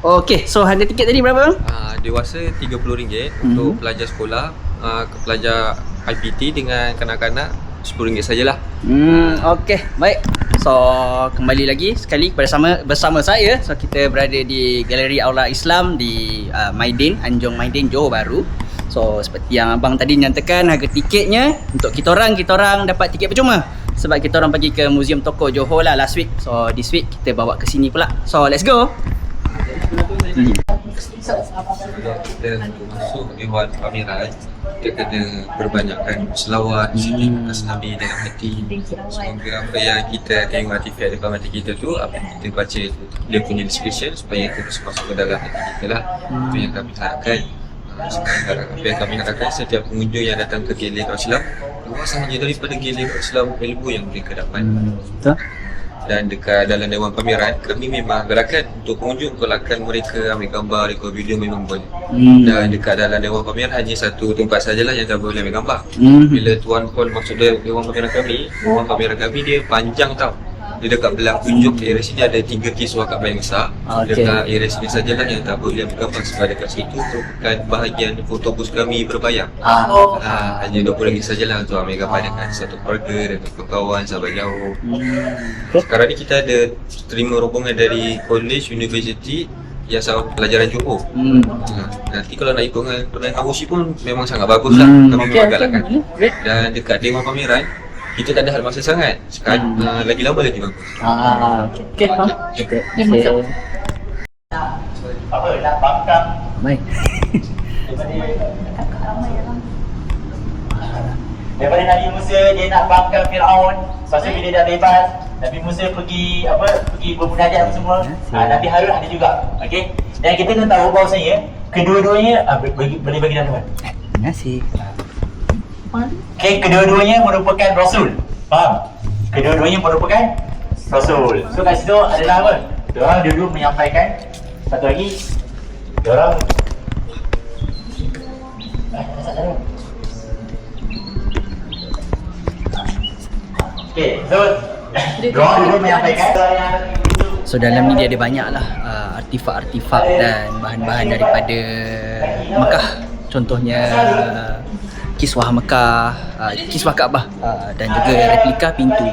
Okey, so harga tiket tadi berapa bang? Dewasa RM30 untuk pelajar sekolah, pelajar IPT dengan kanak-kanak RM10 sajalah. Okey, baik. So kembali lagi sekali bersama saya. So kita berada di Galeri Aula Islam di Maidin, Anjong Maidin, Johor Bahru. So seperti yang abang tadi nyatakan, harga tiketnya untuk kita orang dapat tiket percuma. Sebab kita orang pergi ke Museum Tokoh Johor lah last week. So this week kita bawa ke sini pula. So let's go. Kita untuk masuk Dewan Pameran, kita kena berbanyakkan selawat, zikir atas Nabi dalam hati. Semoga apa yang kita tengok artifact depan mata kita tu, apa yang kita baca tu, dia punya description supaya terus masuk ke dalam hati kita lah. Itu yang kami harapkan. Apa yang kami harapkan setiap pengunjung yang datang ke Galeri Islam, luas hanya daripada Galeri Islam ilmu yang mereka dapat. Betul. Dan dekat dalam Dewan Pameran, kami memang gerakan untuk pengunjung galakkan mereka ambil gambar, rekod video memang boleh. Dan dekat dalam Dewan Pameran hanya satu tempat sajalah yang tak boleh ambil gambar. Bila Tuan Paul masuk Dewan Pameran kami dia panjang tau. Dia dekat belah ujung area sini ada 3 kiswah Kaabah yang besar. Dekat area sini sajalah yang tak boleh ambil gambar sebab dekat situ merupakan bahagian fotobus kami berbayar. Hanya RM20 sajalah untuk ambil gambar dengan satu keluarga dan kawan-kawan sahabat jauh. Sekarang ni kita ada terima rombongan dari college, universiti yang sama pelajaran Johor. Nanti kalau nak ikut dengan penerbangan Wushi pun memang sangat bagus lah. Kami memang galakkan. Dan dekat Dewan Pameran kita tak ada hal masa sangat. Sekarang lagi lama lagi bagus. Okey. Apa nak bangkang Baik. daripada Nabi Musa, dia nak bangkang Firaun. Lepas tu bila dah bebas, Nabi Musa pergi bermunajat apa semua. Nabi Harun ada juga. Okey. Dan kita kena tahu bahawasanya kedua-duanya boleh bagi nama. Terima kasih. Okey, kedua-duanya merupakan Rasul. Faham? Kedua-duanya merupakan Rasul. So kat situ adalah apa? Diorang dulu menyampaikan. Satu lagi, diorang okey, so diorang dulu menyampaikan. So dalam ni dia ada banyak lah artifak-artifak dan bahan-bahan daripada Mekah. Contohnya kiswah Mekah, kiswah Kaabah dan juga replika pintu.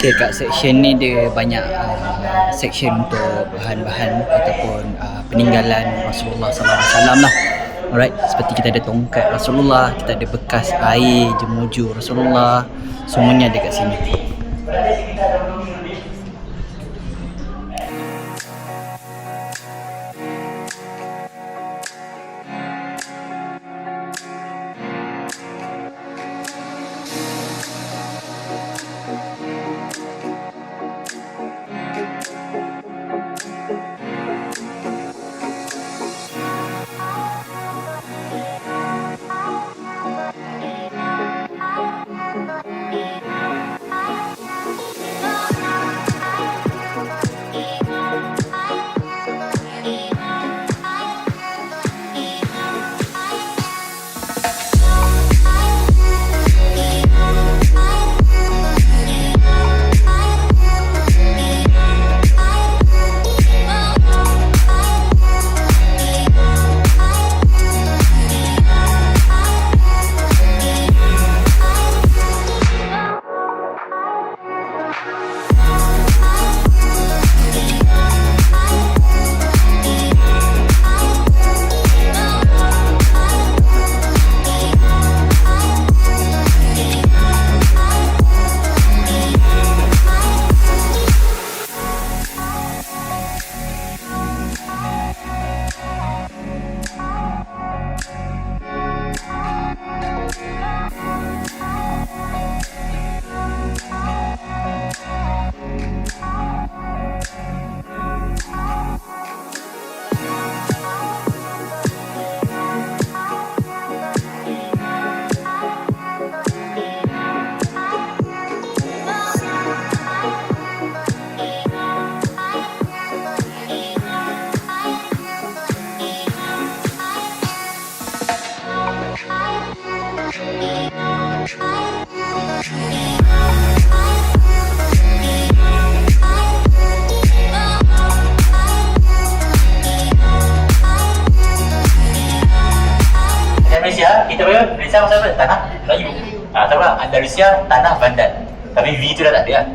Dekat section ni dia banyak section untuk bahan-bahan ataupun peninggalan Rasulullah SAW lah. Alright, seperti kita ada tongkat Rasulullah, kita ada bekas air jemuju Rasulullah, semuanya ada kat sini. Malaysia, kita bayar Malaysia macam apa? Tanah Melayu. Tahu tak? Andalusia, tanah Bandan. Tapi V tu dah tak ada lah.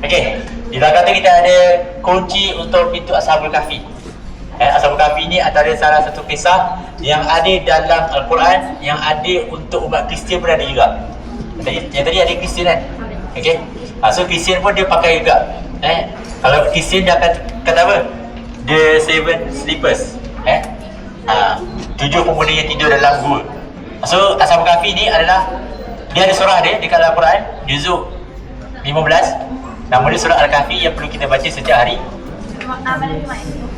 Okey, di belakang tu kita ada kunci untuk pintu Ashabul Kahfi. Ashabul Kahfi ni antara salah satu kisah yang ada dalam Al-Quran, yang ada untuk umat Kristian pun ada juga. Yang tadi ada Kristian kan? Okey. So Kristian pun dia pakai juga. Kalau Kristian dia akan kata apa? The Seven Sleepers. 7 pemuda yang tidur dalam gua. So Ashabul Kahfi ni adalah, dia ada surah dia dekat Al-Quran, juzuk 15. Nama dia surah Al-Kahfi yang perlu kita baca setiap hari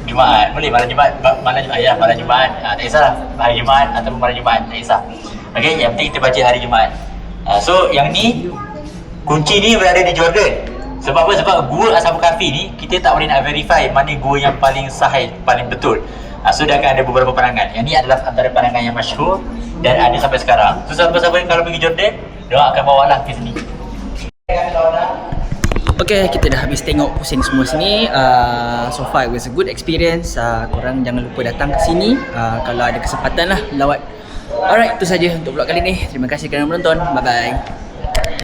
Jumaat. Boleh malam Jumaat, malam Jumaat ya, malam Jumaat. Tak kisahlah, hari Jumaat ataupun malam Jumaat, tak kisah. Okey, yang penting kita baca hari Jumaat. So yang ni, kunci ni berada di Jordan. Sebab apa? Sebab gua Ashabul Kahfi ni kita tak boleh nak verify mana gua yang paling sahih, paling betul. So dia akan ada beberapa pandangan. Yang ni adalah antara pandangan yang masyhur dan ada sampai sekarang. So siapa-siapa yang kalau pergi Jordan, dia akan bawa lah ke sini. Okay, kita dah habis tengok pusing semua sini. So far it was a good experience. Korang jangan lupa datang ke sini kalau ada kesempatan lah lawat. Alright, itu saja untuk vlog kali ni. Terima kasih kerana menonton. Bye bye.